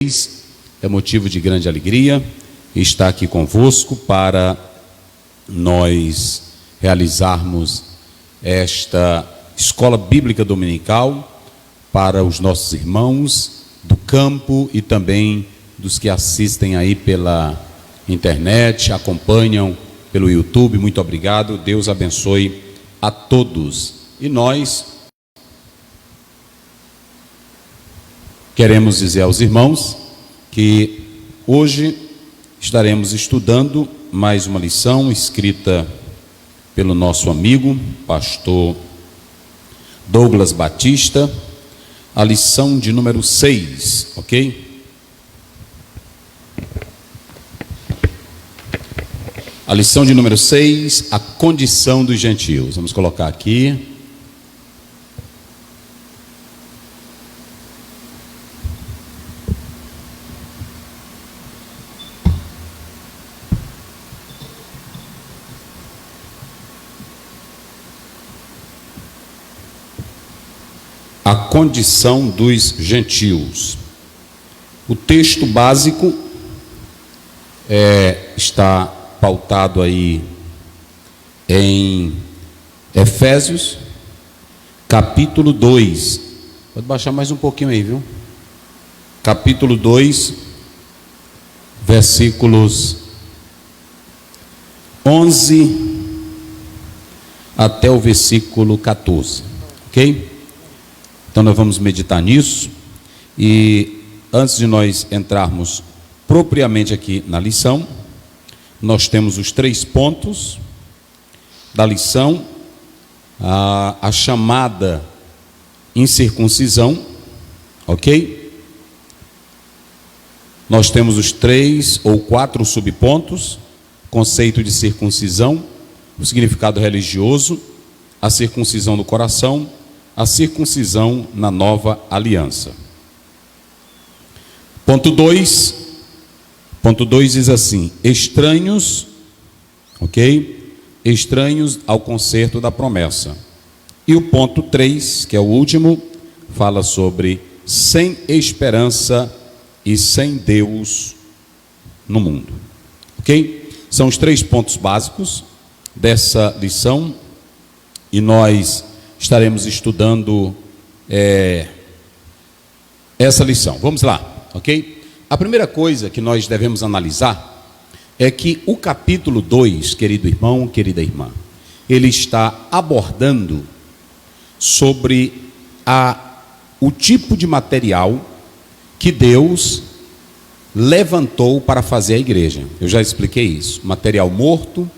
É motivo de grande alegria estar aqui convosco para nós realizarmos esta escola bíblica dominical para os nossos irmãos do campo e também dos que assistem aí pela internet, acompanham pelo YouTube. Muito obrigado, Deus abençoe a todos. E nós queremos dizer aos irmãos que hoje estaremos estudando mais uma lição escrita pelo nosso amigo, pastor Douglas Batista, a lição de número 6, ok? A lição de número 6, a condição dos gentios. Vamos colocar aqui. A condição dos gentios. O texto básico está pautado aí em Efésios, capítulo 2. Pode baixar mais um pouquinho aí, viu? Capítulo 2, versículos 11 até o versículo 14, ok? Então nós vamos meditar nisso, e antes de nós entrarmos propriamente aqui na lição, nós temos os 3 pontos da lição: a chamada incircuncisão, ok? Nós temos os 3 ou 4 subpontos: conceito de circuncisão, o significado religioso, a circuncisão do coração, a circuncisão na nova aliança. Ponto 2 diz assim: estranhos, ok? Estranhos ao concerto da promessa. E o ponto 3, que é o último, fala sobre sem esperança e sem Deus no mundo, ok? São os 3 pontos básicos dessa lição, e nós estaremos estudando essa lição. Vamos lá, ok? A primeira coisa que nós devemos analisar é que o capítulo 2, querido irmão, querida irmã, ele está abordando sobre o tipo de material que Deus levantou para fazer a igreja. Eu já expliquei isso: material morto,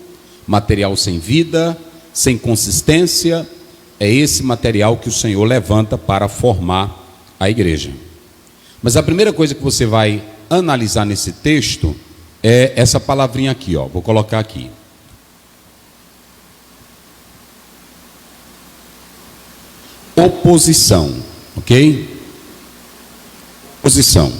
material sem vida, sem consistência. É esse material que o Senhor levanta para formar a igreja. Mas a primeira coisa que você vai analisar nesse texto é essa palavrinha aqui, ó. Vou colocar aqui. Oposição, ok? Oposição.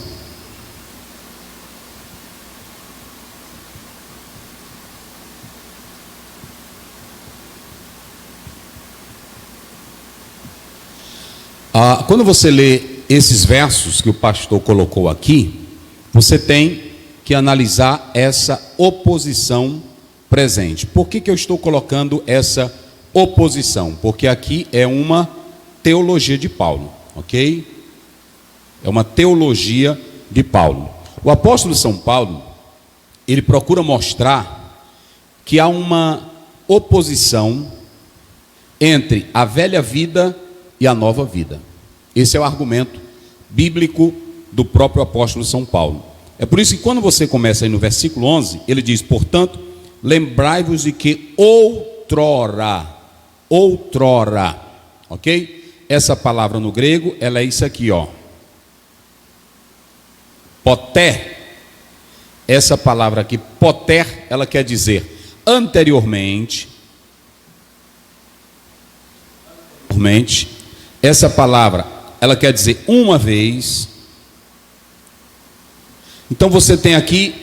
Quando você lê esses versos que o pastor colocou aqui, você tem que analisar essa oposição presente. Por que eu estou colocando essa oposição? Porque aqui é uma teologia de Paulo, ok? É uma teologia de Paulo. O apóstolo São Paulo, ele procura mostrar que há uma oposição entre a velha vida e a nova vida. Esse é o argumento bíblico do próprio apóstolo São Paulo. É por isso que quando você começa aí no versículo 11, ele diz: portanto, lembrai-vos de que outrora, ok? Essa palavra no grego, ela é isso aqui, ó. Poter. Essa palavra aqui, poter, ela quer dizer anteriormente. Essa palavra, ela quer dizer uma vez. Então você tem aqui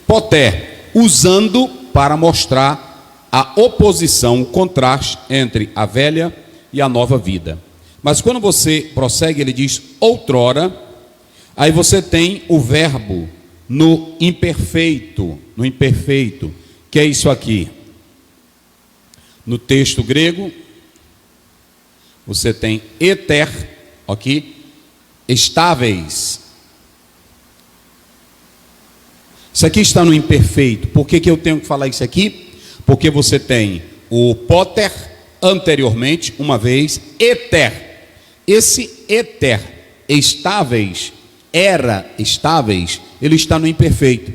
poter, usando para mostrar a oposição, o contraste entre a velha e a nova vida. Mas quando você prossegue, ele diz outrora, Aí você tem o verbo no imperfeito, que é isso aqui. No texto grego, você tem eter, aqui, estáveis. Isso aqui está no imperfeito. Por que eu tenho que falar isso aqui? Porque você tem o poter anteriormente, uma vez, eter. Esse eter, estáveis, era estáveis, ele está no imperfeito.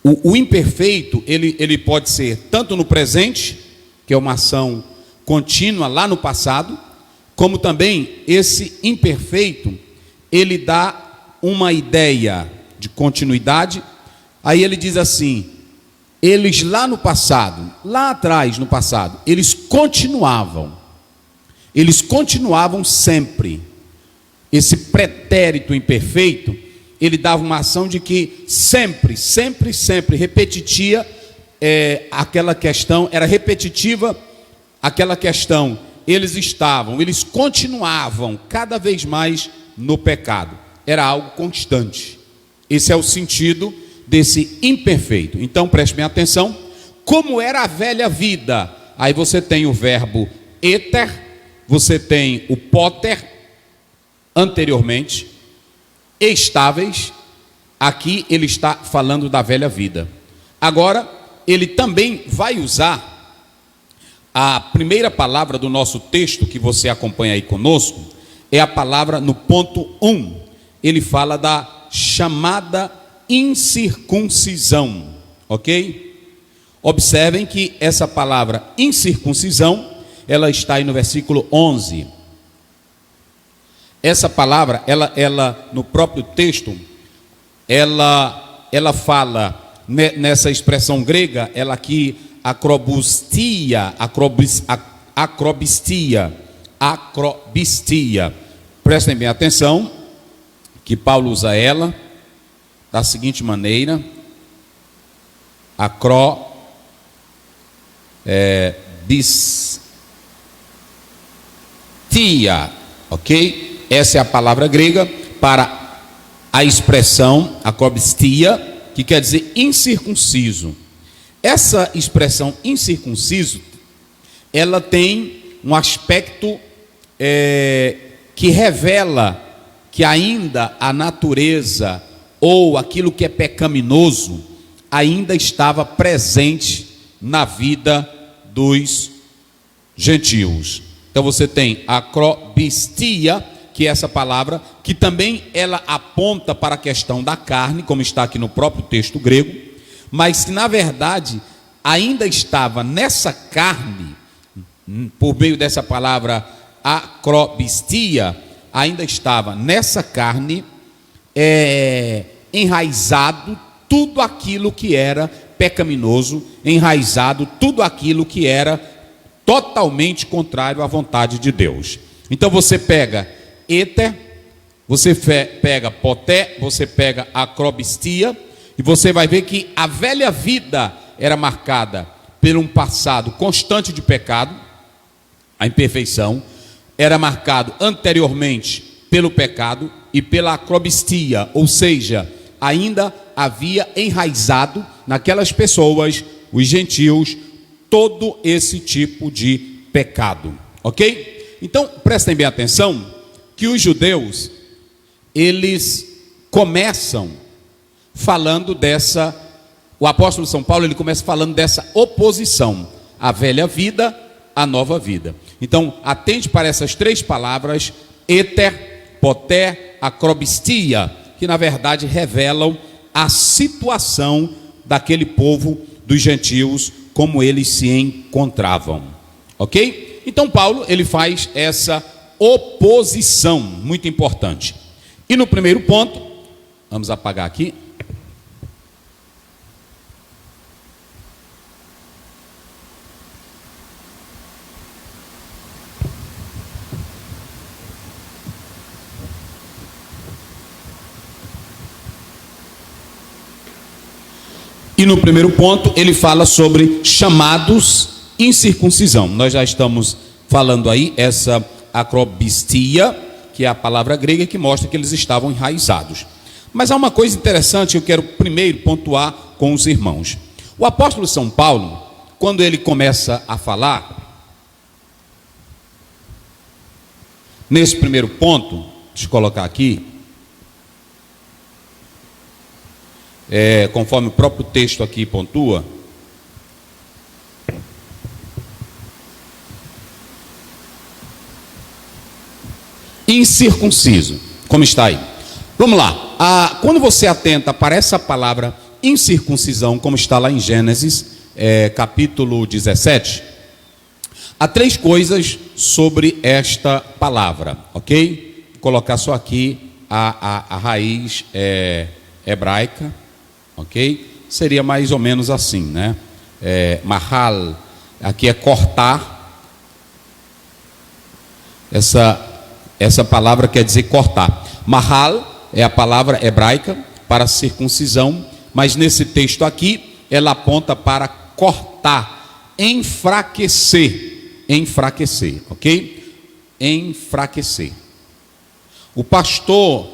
O imperfeito, ele pode ser tanto no presente, que é uma ação contínua lá no passado, como também esse imperfeito, ele dá uma ideia de continuidade. Aí ele diz assim: eles lá no passado, lá atrás no passado, eles continuavam sempre. Esse pretérito imperfeito, ele dava uma ação de que sempre repetia aquela questão, era repetitiva aquela questão. Eles continuavam cada vez mais no pecado. Era algo constante. Esse é o sentido desse imperfeito. Então preste bem atenção. Como era a velha vida? Aí você tem o verbo eter, você tem o poter anteriormente, estáveis. Aqui ele está falando da velha vida. Agora ele também vai usar a primeira palavra do nosso texto, que você acompanha aí conosco, é a palavra no ponto 1. Ele fala da chamada incircuncisão, ok? Observem que essa palavra incircuncisão, ela está aí no versículo 11. Essa palavra, ela no próprio texto, ela fala nessa expressão grega, ela aqui, acrobistia. Prestem bem atenção, que Paulo usa ela da seguinte maneira: acrobistia, ok? Essa é a palavra grega para a expressão acrobistia, que quer dizer incircunciso. Essa expressão incircunciso, ela tem um aspecto que revela que ainda a natureza ou aquilo que é pecaminoso ainda estava presente na vida dos gentios. Então você tem acrobistia, que é essa palavra, que também ela aponta para a questão da carne, como está aqui no próprio texto grego, mas que na verdade ainda estava nessa carne, por meio dessa palavra acrobistia, ainda estava nessa carne enraizado tudo aquilo que era pecaminoso, enraizado tudo aquilo que era totalmente contrário à vontade de Deus. Então você pega eter, você pega poté, você pega acrobistia, e você vai ver que a velha vida era marcada por um passado constante de pecado, a imperfeição, era marcado anteriormente pelo pecado e pela acrobistia, ou seja, ainda havia enraizado naquelas pessoas, os gentios, todo esse tipo de pecado, ok? Então prestem bem atenção que os judeus, eles começam falando o apóstolo São Paulo, ele começa falando dessa oposição, a velha vida, a nova vida. Então, atente para essas três palavras, eter, poté, acrobistia, que na verdade revelam a situação daquele povo dos gentios, como eles se encontravam, ok? Então Paulo, ele faz essa oposição, muito importante. E no primeiro ponto, vamos apagar aqui. E no primeiro ponto, ele fala sobre chamados incircuncisão. Nós já estamos falando aí, essa acrobistia, que é a palavra grega que mostra que eles estavam enraizados. Mas há uma coisa interessante que eu quero primeiro pontuar com os irmãos. O apóstolo São Paulo, quando ele começa a falar, nesse primeiro ponto, deixa eu colocar aqui, conforme o próprio texto aqui pontua, incircunciso, como está aí. Vamos lá, quando você atenta para essa palavra incircuncisão, como está lá em Gênesis, capítulo 17, há 3 coisas sobre esta palavra, ok? Vou colocar só aqui a raiz hebraica, ok? Seria mais ou menos assim, né? Mahal, aqui é cortar. Essa palavra quer dizer cortar. Mahal é a palavra hebraica para circuncisão, mas nesse texto aqui, ela aponta para cortar, enfraquecer, ok? Enfraquecer. O pastor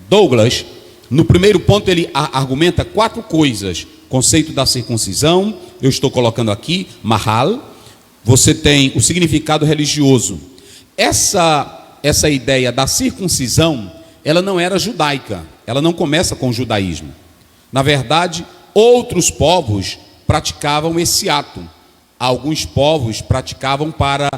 Douglas, no primeiro ponto, ele argumenta 4 coisas. Conceito da circuncisão, eu estou colocando aqui, mahal. Você tem o significado religioso. Essa ideia da circuncisão, ela não era judaica, ela não começa com o judaísmo. Na verdade, outros povos praticavam esse ato. Alguns povos praticavam para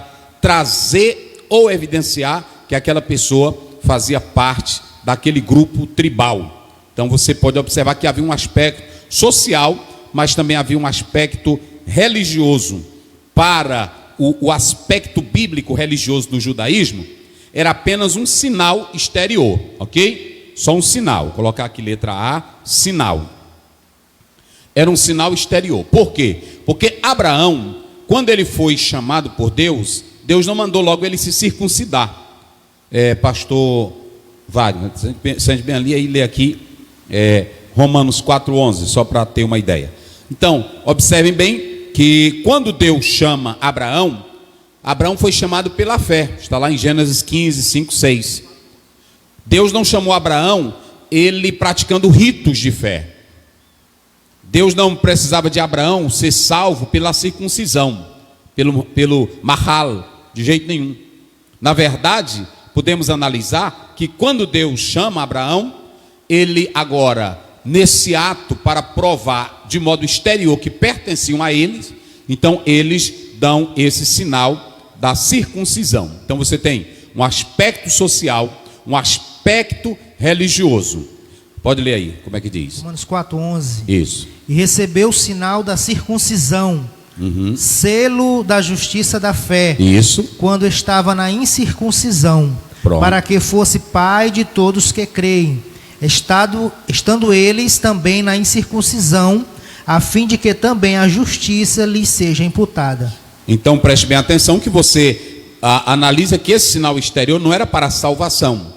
trazer ou evidenciar que aquela pessoa fazia parte daquele grupo tribal. Então você pode observar que havia um aspecto social, mas também havia um aspecto religioso. Para o aspecto bíblico religioso do judaísmo, era apenas um sinal exterior, ok? Só um sinal, vou colocar aqui letra A, sinal. Era um sinal exterior. Por quê? Porque Abraão, quando ele foi chamado por Deus, Deus não mandou logo ele se circuncidar. Pastor Wagner, se a gente bem ali, aí lê aqui Romanos 4,11, só para ter uma ideia. Então, observem bem que quando Deus chama Abraão, Abraão foi chamado pela fé. Está lá em Gênesis 15, 5, 6. Deus não chamou Abraão ele praticando ritos de fé. Deus não precisava de Abraão ser salvo pela circuncisão, pelo mahal, de jeito nenhum. Na verdade, podemos analisar que quando Deus chama Abraão, ele agora, nesse ato para provar de modo exterior que pertenciam a eles, então eles dão esse sinal da circuncisão. Então você tem um aspecto social, um aspecto religioso. Pode ler aí, como é que diz? Romanos 4,11. Isso. E recebeu o sinal da circuncisão, selo da justiça da fé. Isso. Quando estava na incircuncisão, Pronto. para que fosse pai de todos que creem, estando eles também na incircuncisão, a fim de que também a justiça lhes seja imputada. Então preste bem atenção que você analisa que esse sinal exterior não era para salvação,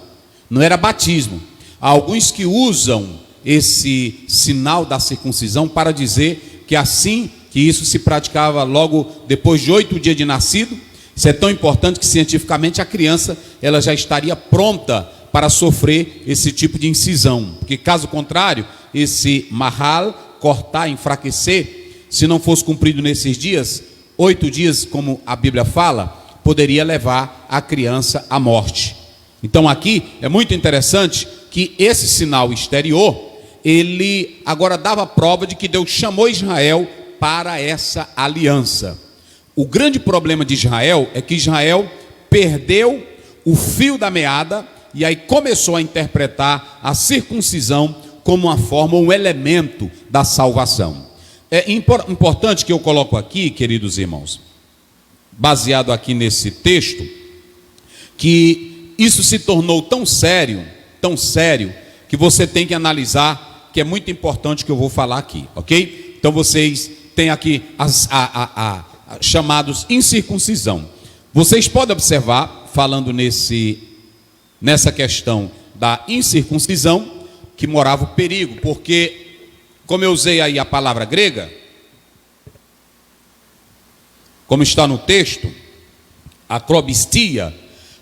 não era batismo. Há alguns que usam esse sinal da circuncisão para dizer que assim que isso se praticava logo depois de 8 dias de nascido. Isso é tão importante que cientificamente a criança ela já estaria pronta para sofrer esse tipo de incisão, porque caso contrário, esse mahal, cortar, enfraquecer, se não fosse cumprido nesses dias, 8 dias, como a Bíblia fala, poderia levar a criança à morte. Então aqui é muito interessante que esse sinal exterior, ele agora dava prova de que Deus chamou Israel para essa aliança. O grande problema de Israel é que Israel perdeu o fio da meada e aí começou a interpretar a circuncisão como uma forma, um elemento da salvação. É importante que eu coloco aqui, queridos irmãos, baseado aqui nesse texto, que isso se tornou tão sério, que você tem que analisar, que é muito importante que eu vou falar aqui, ok? Então vocês têm aqui chamados incircuncisão. Vocês podem observar, falando nessa questão da incircuncisão, que morava o perigo, porque, como eu usei aí a palavra grega, como está no texto, acrobistia,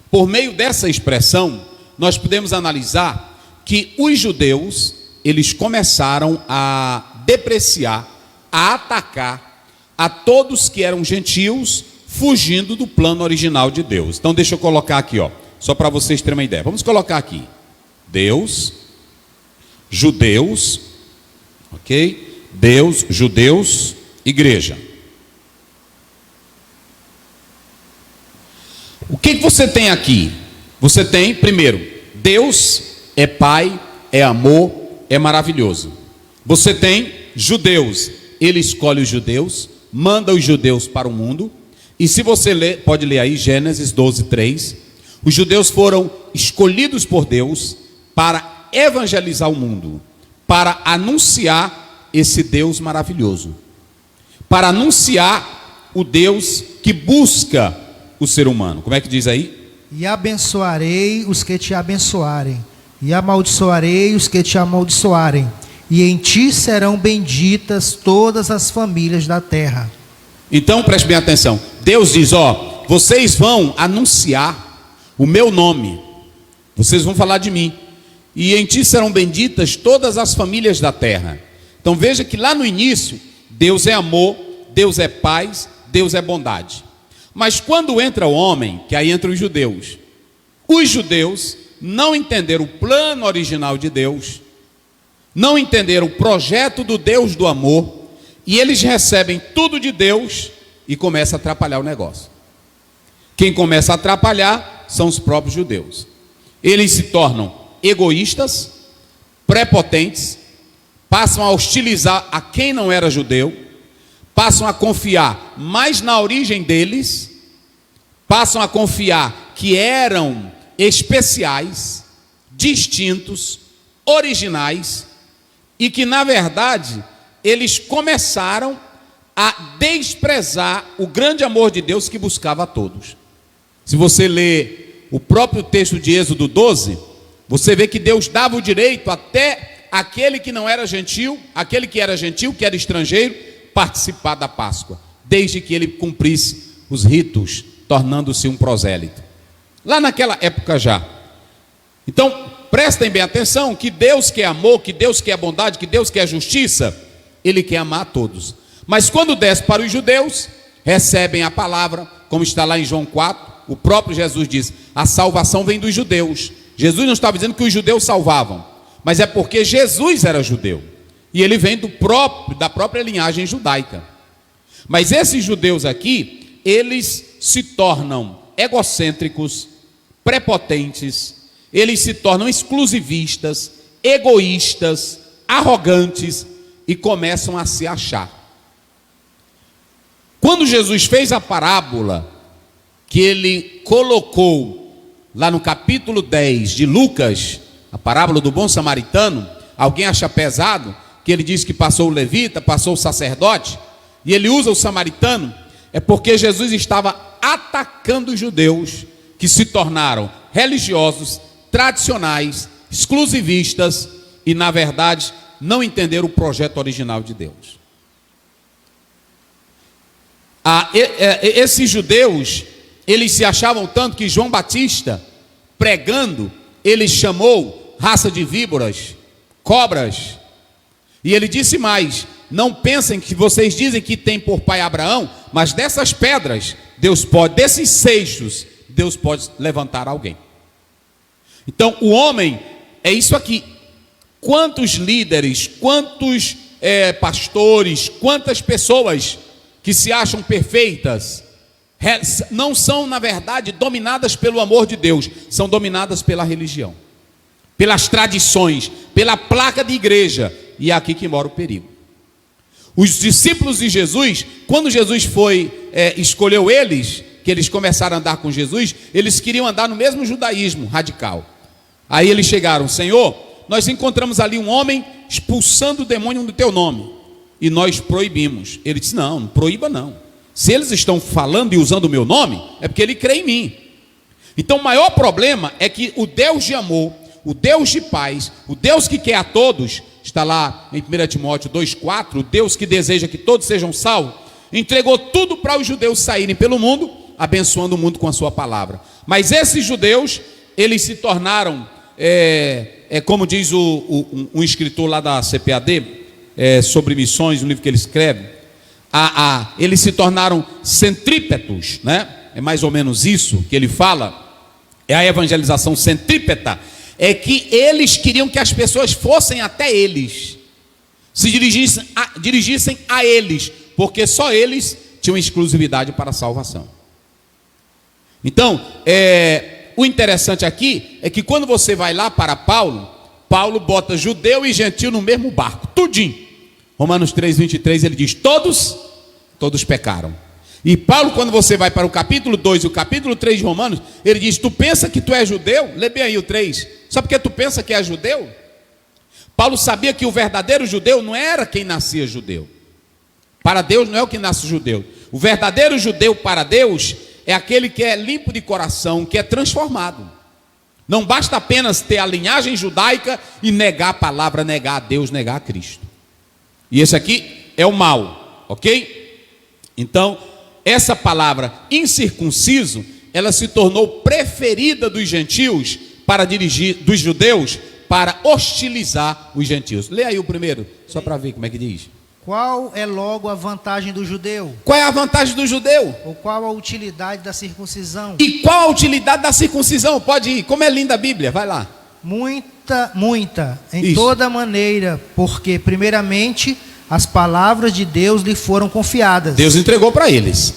por meio dessa expressão, nós podemos analisar que os judeus, eles começaram a depreciar, a atacar a todos que eram gentios, fugindo do plano original de Deus. Então deixa eu colocar aqui, só para vocês terem uma ideia. Vamos colocar aqui: Deus, judeus, ok? Deus, judeus, igreja. O que você tem aqui? Você tem, primeiro, Deus é Pai, é amor, é maravilhoso. Você tem judeus, Ele escolhe os judeus, manda os judeus para o mundo. E se você ler, pode ler aí Gênesis 12:3, os judeus foram escolhidos por Deus para evangelizar o mundo, para anunciar esse Deus maravilhoso, para anunciar o Deus que busca o ser humano. Como é que diz aí? E abençoarei os que te abençoarem, e amaldiçoarei os que te amaldiçoarem, e em ti serão benditas todas as famílias da terra. Então preste bem atenção. Deus diz: vocês vão anunciar o meu nome, vocês vão falar de mim, e em ti serão benditas todas as famílias da terra. Então veja que lá no início, Deus é amor, Deus é paz, Deus é bondade. Mas quando entra o homem, que aí entra os judeus não entenderam o plano original de Deus, não entenderam o projeto do Deus do amor, e eles recebem tudo de Deus e começa a atrapalhar o negócio. Quem começa a atrapalhar são os próprios judeus. Eles se tornam egoístas, prepotentes, passam a hostilizar a quem não era judeu, passam a confiar mais na origem deles, passam a confiar que eram especiais, distintos, originais, e que na verdade eles começaram a desprezar o grande amor de Deus que buscava a todos. Se você ler o próprio texto de Êxodo 12, você vê que Deus dava o direito até aquele que não era gentil, aquele que era gentil, que era estrangeiro, participar da Páscoa, desde que ele cumprisse os ritos, tornando-se um prosélito. Lá naquela época já. Então, prestem bem atenção que Deus quer amor, que Deus quer bondade, que Deus quer justiça, Ele quer amar a todos. Mas quando desce para os judeus, recebem a palavra, como está lá em João 4, o próprio Jesus diz: a salvação vem dos judeus. Jesus não estava dizendo que os judeus salvavam, mas é porque Jesus era judeu, e ele vem da própria linhagem judaica. Mas esses judeus aqui, eles se tornam egocêntricos, prepotentes, eles se tornam exclusivistas, egoístas, arrogantes, e começam a se achar. Quando Jesus fez a parábola que ele colocou lá no capítulo 10 de Lucas, a parábola do bom samaritano, alguém acha pesado que ele diz que passou o levita, passou o sacerdote, e ele usa o samaritano, é porque Jesus estava atacando os judeus que se tornaram religiosos, tradicionais, exclusivistas e na verdade não entenderam o projeto original de Deus. Esses judeus, eles se achavam tanto que João Batista, pregando, ele chamou raça de víboras, cobras, e ele disse mais: não pensem que vocês dizem que tem por pai Abraão, mas dessas pedras, Deus pode, desses seixos, Deus pode levantar alguém. Então o homem é isso aqui. Quantos líderes, quantos pastores, quantas pessoas que se acham perfeitas, não são na verdade dominadas pelo amor de Deus, são dominadas pela religião, pelas tradições, pela placa de igreja, e é aqui que mora o perigo. Os discípulos de Jesus, quando Jesus escolheu eles, que eles começaram a andar com Jesus, eles queriam andar no mesmo judaísmo radical. Aí eles chegaram: Senhor, nós encontramos ali um homem expulsando o demônio no teu nome, e nós proibimos. Ele disse: não proíba não. Se eles estão falando e usando o meu nome, é porque ele crê em mim. Então o maior problema é que o Deus de amor, o Deus de paz, o Deus que quer a todos, está lá em 1 Timóteo 2,4, o Deus que deseja que todos sejam salvos, entregou tudo para os judeus saírem pelo mundo, abençoando o mundo com a sua palavra. Mas esses judeus, eles se tornaram como diz um escritor lá da CPAD, sobre missões, um livro que ele escreve, eles se tornaram centrípetos, né? É mais ou menos isso que ele fala, é a evangelização centrípeta, é que eles queriam que as pessoas fossem até eles, se dirigissem a eles, porque só eles tinham exclusividade para a salvação. Então, o interessante aqui é que quando você vai lá para Paulo bota judeu e gentil no mesmo barco, tudinho. Romanos 3:23 ele diz, todos pecaram. E Paulo, quando você vai para o capítulo 2 e o capítulo 3 de Romanos, ele diz, tu pensa que tu és judeu? Lê bem aí o 3. Só porque tu pensa que é judeu? Paulo sabia que o verdadeiro judeu não era quem nascia judeu. Para Deus não é o que nasce judeu. O verdadeiro judeu para Deus é aquele que é limpo de coração, que é transformado. Não basta apenas ter a linhagem judaica e negar a palavra, negar a Deus, negar a Cristo. E esse aqui é o mal, ok? Então, essa palavra incircunciso, ela se tornou preferida dos gentios para dirigir, dos judeus, para hostilizar os gentios. Lê aí o primeiro, só para ver como é que diz. Qual é logo a vantagem do judeu? Qual é a vantagem do judeu? Ou qual a utilidade da circuncisão? E qual a utilidade da circuncisão? Pode ir, como é linda a Bíblia, vai lá. Muita, em toda maneira, porque primeiramente as palavras de Deus lhe foram confiadas. Deus entregou para eles.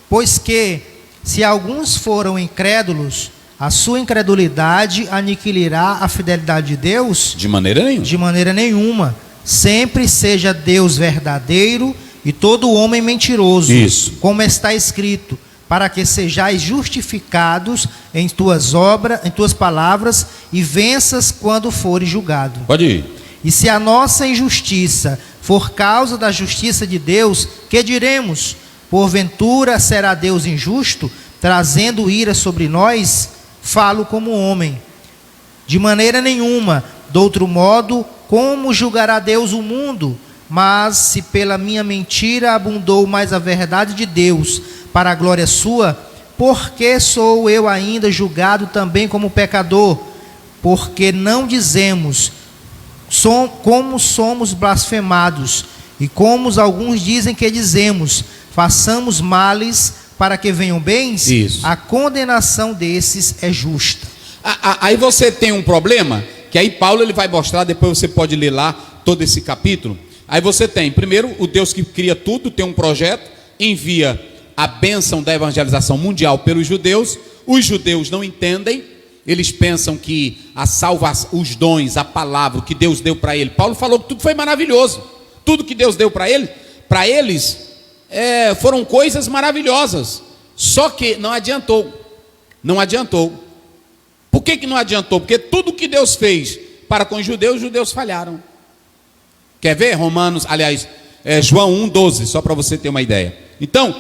Pois que, se alguns foram incrédulos, a sua incredulidade aniquilará a fidelidade de Deus? De maneira nenhuma. De maneira nenhuma. Sempre seja Deus verdadeiro e todo homem mentiroso. Isso. Como está escrito, para que sejais justificados em tuas obras, em tuas palavras, e venças quando fores julgado. Pode ir. E se a nossa injustiça for causa da justiça de Deus, que diremos? Porventura será Deus injusto, trazendo ira sobre nós? Falo como homem. De maneira nenhuma. De outro modo, como julgará Deus o mundo? Mas se pela minha mentira abundou mais a verdade de Deus, para a glória sua, por que sou eu ainda julgado também como pecador? Porque não dizemos como somos blasfemados, e como alguns dizem que dizemos, façamos males para que venham bens? Isso. A condenação desses é justa. Aí você tem um problema, que aí Paulo ele vai mostrar, depois você pode ler lá todo esse capítulo. Aí você tem, primeiro, o Deus que cria tudo, tem um projeto, envia a bênção da evangelização mundial pelos judeus. Os judeus não entendem, eles pensam que a salvação, os dons, a palavra, o que Deus deu para ele. Paulo falou que tudo foi maravilhoso, tudo que Deus deu para eles foram coisas maravilhosas, só que não adiantou. Por que não adiantou? Porque tudo que Deus fez para com os judeus falharam. Quer ver? João 1,12, só para você ter uma ideia. Então,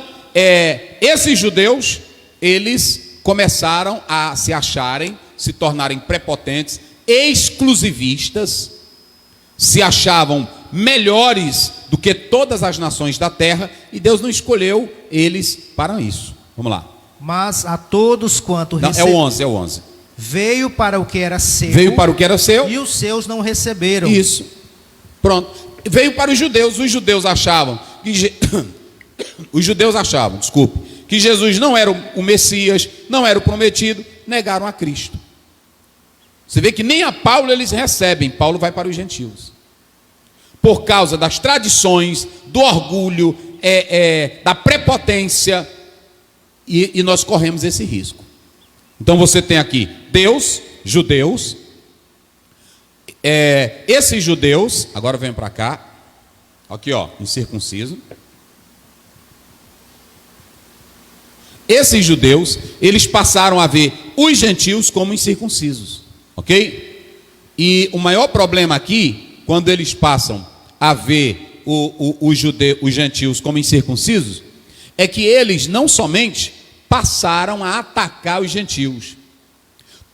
esses judeus, eles começaram a se acharem, se tornarem prepotentes, exclusivistas, se achavam melhores do que todas as nações da terra, e Deus não escolheu eles para isso. Vamos lá. Mas a todos quanto receberam. É o 11. Veio para o que era seu. E os seus não receberam. Isso. Pronto. Veio para os judeus achavam que Jesus não era o Messias, não era o prometido, negaram a Cristo. Você vê que nem a Paulo eles recebem. Paulo vai para os gentios. Por causa das tradições, do orgulho, da prepotência, e nós corremos esse risco. Então você tem aqui Deus, judeus, esses judeus, agora vem para cá, aqui ó, incircunciso. Esses judeus, eles passaram a ver os gentios como incircuncisos, ok? E o maior problema aqui, quando eles passam a ver os gentios como incircuncisos, é que eles não somente passaram a atacar os gentios.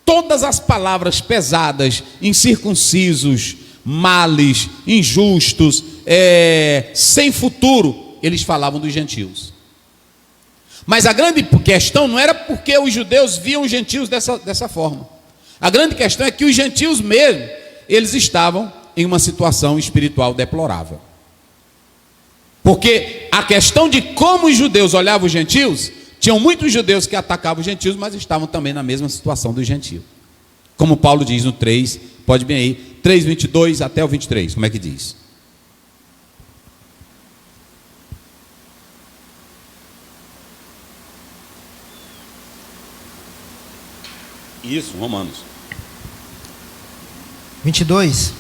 Todas as palavras pesadas, incircuncisos, males, injustos, sem futuro, eles falavam dos gentios. Mas a grande questão não era porque os judeus viam os gentios dessa forma. A grande questão é que os gentios mesmo eles estavam em uma situação espiritual deplorável. Porque a questão de como os judeus olhavam os gentios, tinham muitos judeus que atacavam os gentios, mas estavam também na mesma situação dos gentios. Como Paulo diz no 3, pode bem aí, 3, 22 até o 23, como é que diz? Isso, Romanos. 22.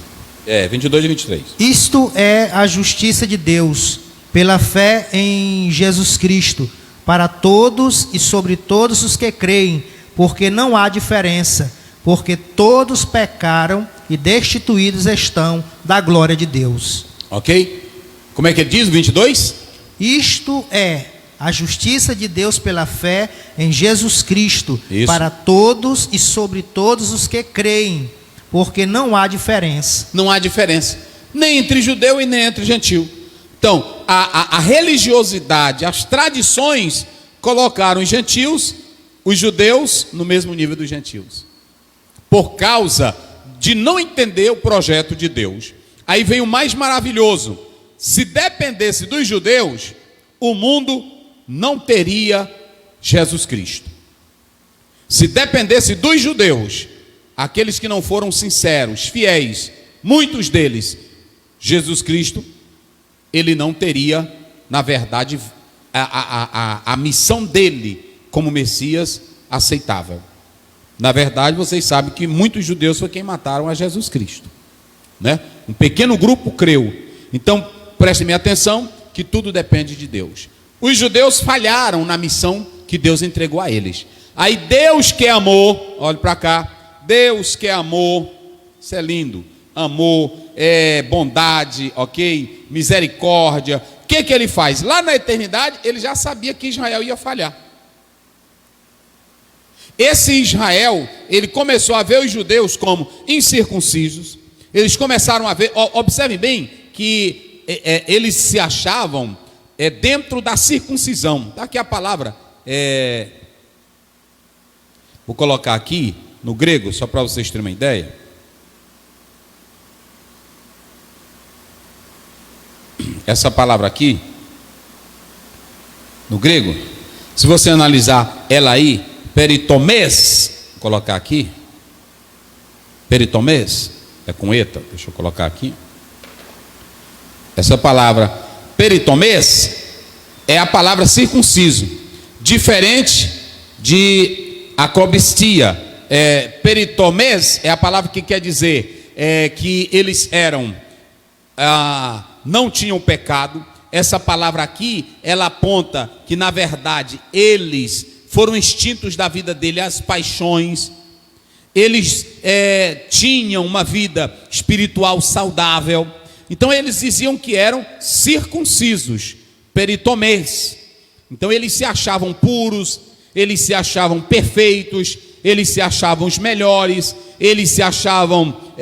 22 e 23. Isto é a justiça de Deus, pela fé em Jesus Cristo, para todos e sobre todos os que creem, porque não há diferença, porque todos pecaram e destituídos estão da glória de Deus. Ok? Como é que ele diz, 22? Isto é a justiça de Deus pela fé em Jesus Cristo, Isso. para todos e sobre todos os que creem, porque não há diferença. Não há diferença, nem entre judeu e nem entre gentil. Então, a religiosidade, as tradições colocaram os gentios, os judeus, no mesmo nível dos gentios, por causa de não entender o projeto de Deus. Aí vem o mais maravilhoso: se dependesse dos judeus, o mundo não teria Jesus Cristo. Se dependesse dos judeus, aqueles que não foram sinceros, fiéis, muitos deles, Jesus Cristo, ele não teria, na verdade, a missão dele como Messias aceitável. Na verdade, vocês sabem que muitos judeus foi quem mataram a Jesus Cristo, né? Um pequeno grupo creu. Então, prestem bem atenção que tudo depende de Deus. Os judeus falharam na missão que Deus entregou a eles. Aí Deus que é amor, olhe para cá, Deus que é amor, isso é lindo, amor, bondade, ok? Misericórdia. O que ele faz? Lá na eternidade, ele já sabia que Israel ia falhar. Esse Israel, ele começou a ver os judeus como incircuncisos. Eles começaram a ver, observem bem, que eles se achavam dentro da circuncisão. Está aqui a palavra, vou colocar aqui no grego, só para vocês terem uma ideia. Essa palavra aqui, no grego, se você analisar ela aí, peritomês, vou colocar aqui, peritomês, é com eta, deixa eu colocar aqui. Essa palavra peritomês é a palavra circunciso, diferente de acobistia. Peritomês é a palavra que quer dizer que eles eram, não tinham pecado. Essa palavra aqui, ela aponta que na verdade eles foram extintos da vida dele as paixões. Eles tinham uma vida espiritual saudável. Então eles diziam que eram circuncisos, peritomês. Então eles se achavam puros, eles se achavam perfeitos, eles se achavam os melhores, eles se achavam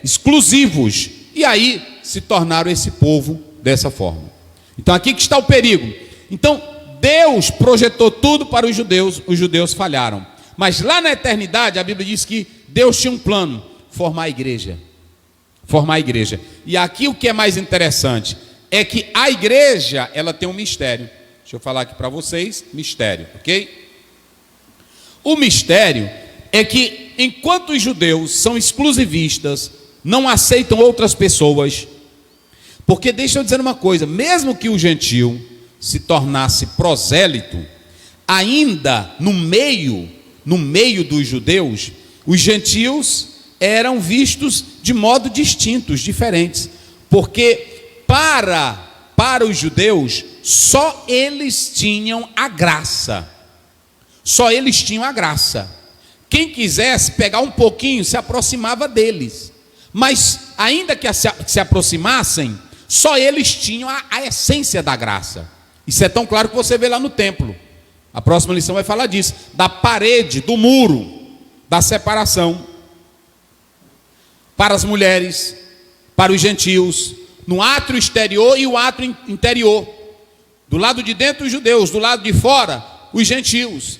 exclusivos. E aí se tornaram esse povo dessa forma. Então aqui que está o perigo. Então Deus projetou tudo para os judeus falharam. Mas lá na eternidade a Bíblia diz que Deus tinha um plano: formar a igreja. Formar a igreja. E aqui o que é mais interessante é que a igreja, ela tem um mistério. Deixa eu falar aqui para vocês, mistério, ok? O mistério é que enquanto os judeus são exclusivistas, não aceitam outras pessoas, porque deixa eu dizer uma coisa, mesmo que o gentio se tornasse prosélito, ainda no meio dos judeus, os gentios eram vistos de modo distintos, diferentes, porque para os judeus, só eles tinham a graça. Só eles tinham a graça. Quem quisesse pegar um pouquinho, se aproximava deles. Mas, ainda que se aproximassem, só eles tinham a essência da graça. Isso é tão claro que você vê lá no templo. A próxima lição vai falar disso. Da parede, do muro, da separação. Para as mulheres, para os gentios, no átrio exterior e o átrio interior. Do lado de dentro os judeus, do lado de fora os gentios.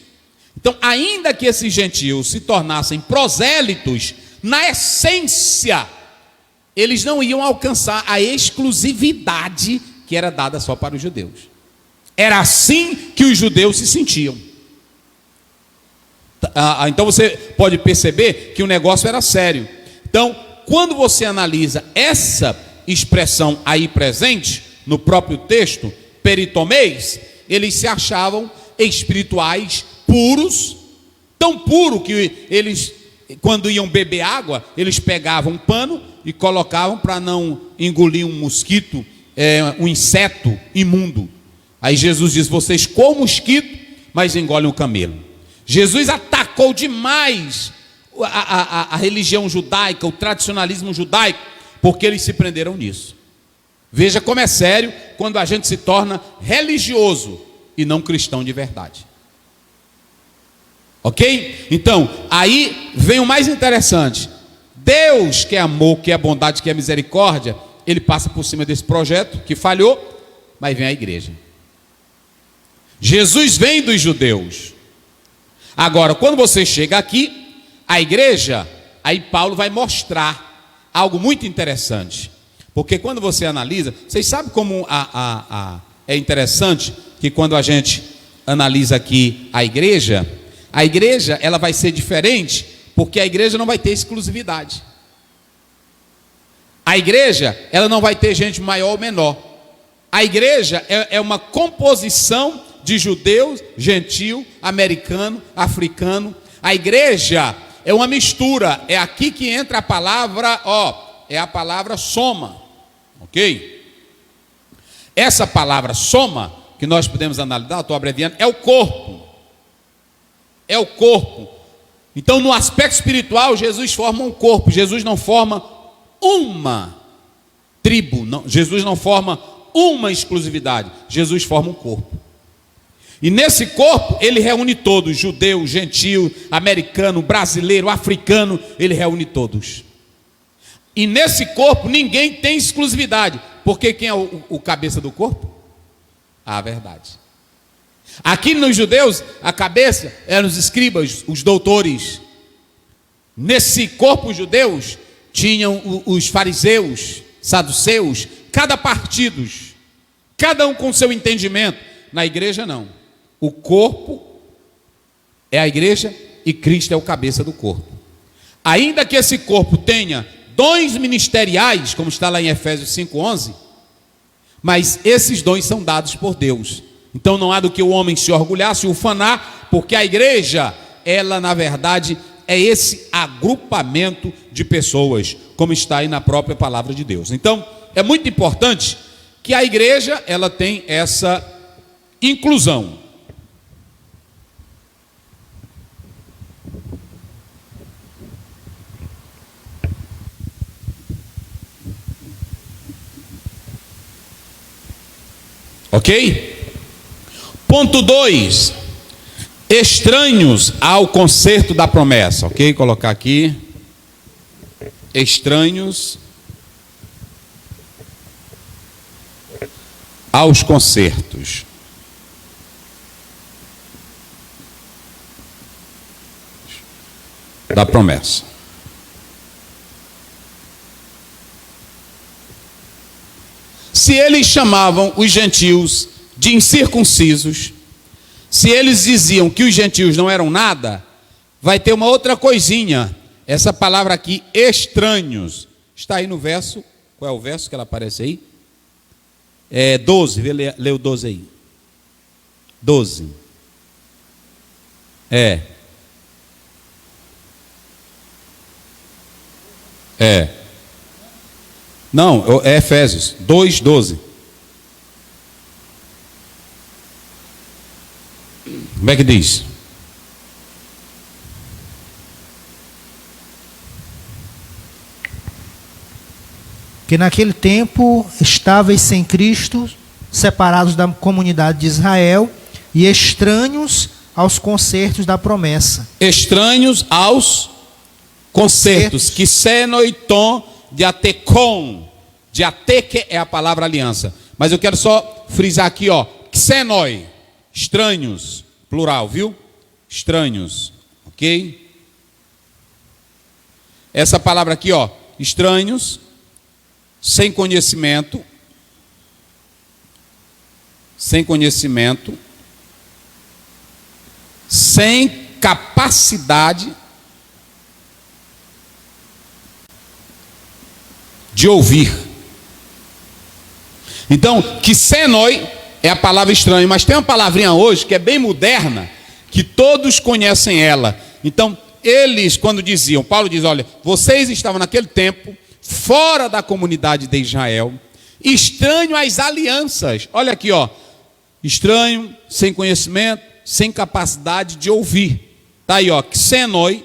Então, ainda que esses gentios se tornassem prosélitos, Na essência, eles não iam alcançar a exclusividade que era dada só para os judeus. Era assim que os judeus se sentiam. Então você pode perceber que o negócio era sério. Então, quando você analisa essa expressão aí presente, no próprio texto, peritomês, eles se achavam espirituais puros, tão puro que eles, quando iam beber água, eles pegavam um pano e colocavam para não engolir um mosquito, um inseto imundo. Aí Jesus diz: vocês comem mosquito, mas engolem o camelo. Jesus atacou demais a religião judaica, o tradicionalismo judaico, porque eles se prenderam nisso. Veja como é sério quando a gente se torna religioso e não cristão de verdade. Ok? Então, aí vem o mais interessante. Deus, que é amor, que é bondade, que é misericórdia, ele passa por cima desse projeto que falhou, mas vem a igreja. Jesus vem dos judeus. Agora, quando você chega aqui, a igreja, aí Paulo vai mostrar algo muito interessante. Porque quando você analisa, vocês sabem como é interessante que quando a gente analisa aqui a igreja ela vai ser diferente, porque a igreja não vai ter exclusividade. A igreja, ela não vai ter gente maior ou menor. A igreja é uma composição de judeus, gentil, americano, africano. A igreja é uma mistura. É aqui que entra a palavra, é a palavra soma. Ok? Essa palavra soma, que nós podemos analisar, estou abreviando, é o corpo. É o corpo. Então, no aspecto espiritual, Jesus forma um corpo. Jesus não forma uma tribo. Não, Jesus não forma uma exclusividade. Jesus forma um corpo. E nesse corpo, ele reúne todos. Judeu, gentil, americano, brasileiro, africano. Ele reúne todos. E nesse corpo, ninguém tem exclusividade. Porque quem é o cabeça do corpo? A verdade. Aqui nos judeus, a cabeça eram os escribas, os doutores. Nesse corpo judeus, tinham os fariseus, saduceus, cada partido, cada um com seu entendimento. Na igreja não. O corpo é a igreja e Cristo é o cabeça do corpo. Ainda que esse corpo tenha dons ministeriais, como está lá em Efésios 5:11, mas esses dons são dados por Deus. Então não há do que o homem se orgulhar, se ufanar, porque a igreja, ela na verdade é esse agrupamento de pessoas, como está aí na própria palavra de Deus. Então é muito importante que a igreja, ela tem essa inclusão. Ok? Ponto 2. Estranhos ao concerto da promessa. Ok? Colocar aqui. Estranhos aos concertos. Da promessa. Se eles chamavam os gentios de incircuncisos, se eles diziam que os gentios não eram nada, vai ter uma outra coisinha. Essa palavra aqui, estranhos, está aí no verso. Qual é o verso que ela aparece aí? 12, lê o 12 aí. 12. Não, é Efésios 2:12. Como é que diz? Que naquele tempo estáveis sem Cristo, separados da comunidade de Israel e estranhos aos concertos da promessa. Estranhos aos concertos. Que senoiton de atekon. De ateke é a palavra aliança. Mas eu quero só frisar aqui, xenoi. Estranhos. Plural, viu? Estranhos. Ok? essa palavra aqui, ó, estranhos, sem conhecimento, sem capacidade de ouvir. Então, Kisenoi é a palavra estranho, mas tem uma palavrinha hoje que é bem moderna, que todos conhecem ela. Então, eles, quando diziam, Paulo diz, olha, vocês estavam naquele tempo fora da comunidade de Israel, estranho às alianças. Olha aqui, ó, estranho, sem conhecimento, sem capacidade de ouvir. Tá aí, ó, Kisenoi,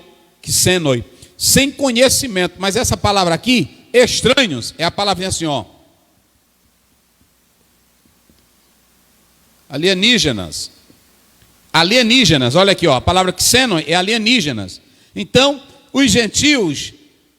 sem conhecimento. Mas essa palavra aqui, estranhos, é a palavrinha assim, ó, alienígenas, olha aqui, ó, a palavra Kisenoi é alienígenas. Então, os gentios,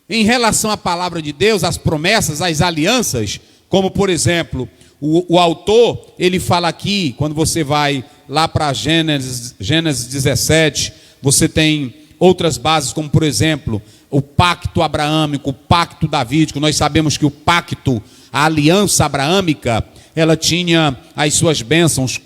em relação à palavra de Deus, às promessas, às alianças, como por exemplo, o autor, ele fala aqui, quando você vai lá para Gênesis 17, você tem outras bases, como por exemplo, o pacto abraâmico, o pacto davídico. Nós sabemos que o pacto, a aliança abraâmica, ela tinha as suas bênçãos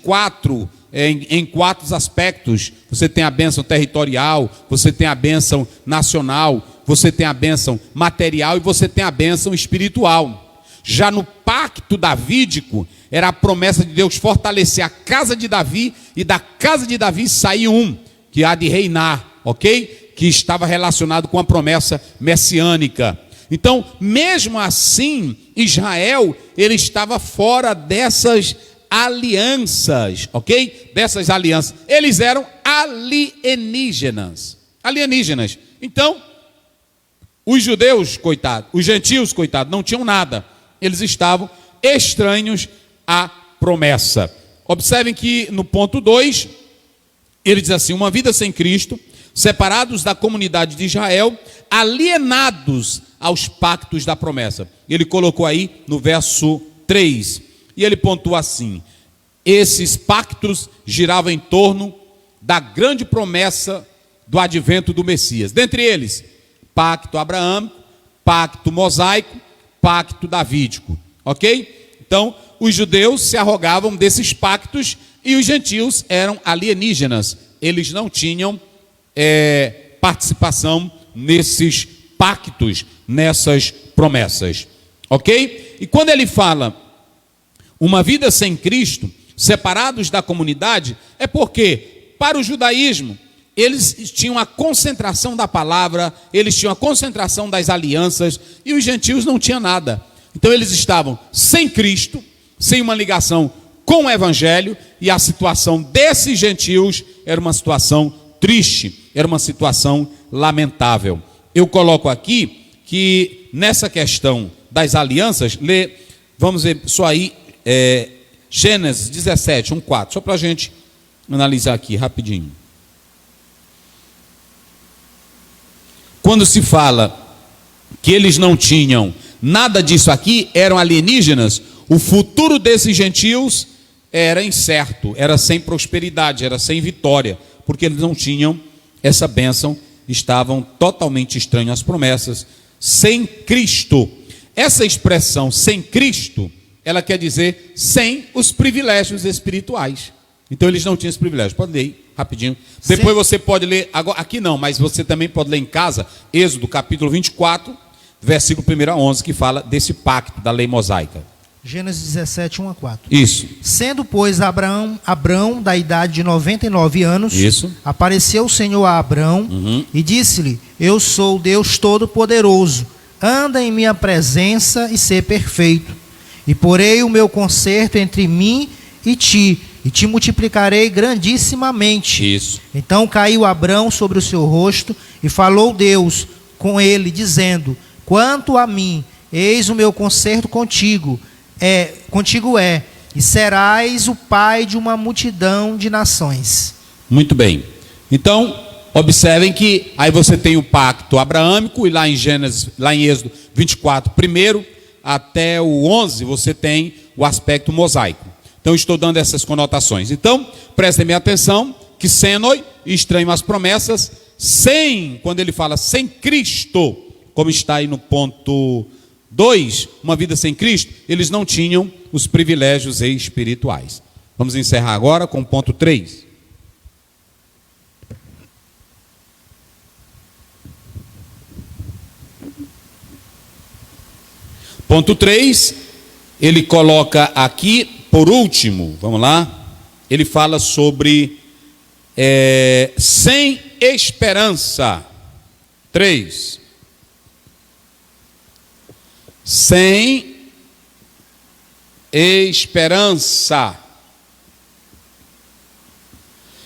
em quatro aspectos. Você tem a bênção territorial, você tem a bênção nacional, você tem a bênção material e você tem a bênção espiritual. Já no pacto davídico, era a promessa de Deus fortalecer a casa de Davi, e da casa de Davi sair um que há de reinar, ok? Que estava relacionado com a promessa messiânica. Então, mesmo assim, Israel, ele estava fora dessas alianças, ok? Dessas alianças. Eles eram alienígenas. Então, os judeus, coitados, os gentios, coitados, não tinham nada. Eles estavam estranhos à promessa. Observem que no ponto 2, ele diz assim, uma vida sem Cristo, separados da comunidade de Israel, alienados aos pactos da promessa. Ele colocou aí no verso 3, e ele pontua assim, esses pactos giravam em torno da grande promessa do advento do Messias. Dentre eles, pacto abraâmico, pacto mosaico, pacto davídico, ok? Então, os judeus se arrogavam desses pactos e os gentios eram alienígenas. Eles não tinham participação nesses pactos, nessas promessas, ok? E quando ele fala uma vida sem Cristo, separados da comunidade, é porque para o judaísmo eles tinham a concentração da palavra, eles tinham a concentração das alianças, e os gentios não tinham nada. Então eles estavam sem Cristo, sem uma ligação com o evangelho, e a situação desses gentios era uma situação triste, era uma situação lamentável. Eu coloco aqui que nessa questão das alianças, vamos ver só aí, Gênesis 17, 1:4, só para a gente analisar aqui rapidinho. Quando se fala que eles não tinham nada disso aqui, eram alienígenas, o futuro desses gentios era incerto, era sem prosperidade, era sem vitória, porque eles não tinham essa bênção, estavam totalmente estranhos às promessas, sem Cristo. Essa expressão sem Cristo, ela quer dizer sem os privilégios espirituais. Então eles não tinham esse privilégio. Pode ler aí, rapidinho. Depois você pode ler, agora, aqui não, mas você também pode ler em casa, Êxodo capítulo 24, versículo 1 a 11, que fala desse pacto da lei mosaica. Gênesis 17, 1-4. Isso. Sendo, pois, Abrão da idade de 99 anos, isso, apareceu o Senhor a Abrão e disse-lhe, eu sou o Deus Todo-Poderoso, anda em minha presença e ser perfeito. E porei o meu concerto entre mim e te multiplicarei grandissimamente. Isso. Então caiu Abrão sobre o seu rosto e falou Deus com ele, dizendo, quanto a mim, eis o meu concerto contigo é, e serás o pai de uma multidão de nações. Muito bem. Então, observem que aí você tem o pacto abraâmico, e lá em Êxodo 24, primeiro até o 11, você tem o aspecto mosaico. Então, estou dando essas conotações. Então, prestem minha atenção, que Senoi, estranho às promessas, quando ele fala sem Cristo, como está aí no ponto 2, uma vida sem Cristo, eles não tinham os privilégios espirituais. Vamos encerrar agora com o ponto 3. Ponto 3, ele coloca aqui, por último, vamos lá, ele fala sobre sem esperança. 3. Sem esperança.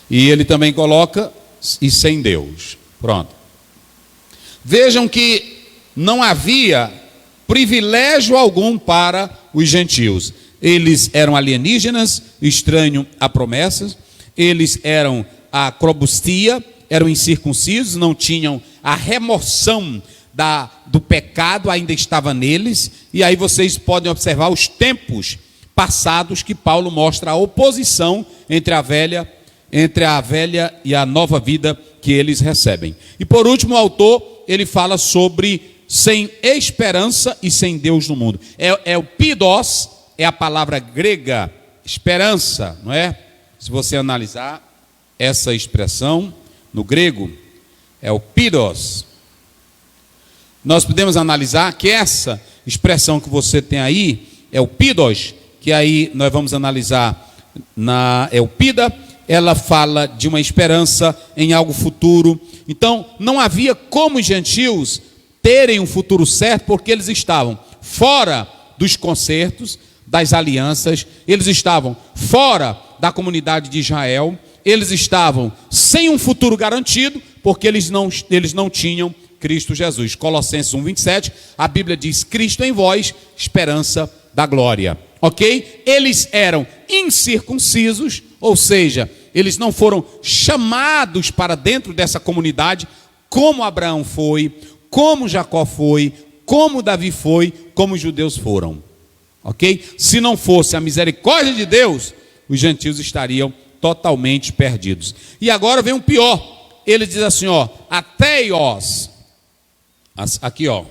E ele também coloca, e sem Deus. Pronto. Vejam que não havia privilégio algum para os gentios. Eles eram alienígenas, estranhos a promessas, eles eram acrobustia, eram incircuncisos, não tinham a remoção do pecado, ainda estava neles. E aí vocês podem observar os tempos passados que Paulo mostra a oposição entre a velha e a nova vida que eles recebem. E por último, o autor, ele fala sobre sem esperança e sem Deus no mundo. É o pidós, é a palavra grega, esperança, não é? Se você analisar essa expressão no grego, é o pidós. Nós podemos analisar que essa expressão que você tem aí, é o pidós, que aí nós vamos analisar na Eupida, ela fala de uma esperança em algo futuro. Então, não havia como os gentios terem um futuro certo, porque eles estavam fora dos concertos, das alianças, eles estavam fora da comunidade de Israel, eles estavam sem um futuro garantido, porque eles não tinham Cristo Jesus. Colossenses 1:27, a Bíblia diz: Cristo em vós, esperança da glória. Ok? Eles eram incircuncisos, ou seja, eles não foram chamados para dentro dessa comunidade, como Abraão foi, como Jacó foi, como Davi foi, como os judeus foram. Ok? Se não fosse a misericórdia de Deus, os gentios estariam totalmente perdidos. E agora vem um pior. Ele diz assim, ó, ateios. Aqui, ó.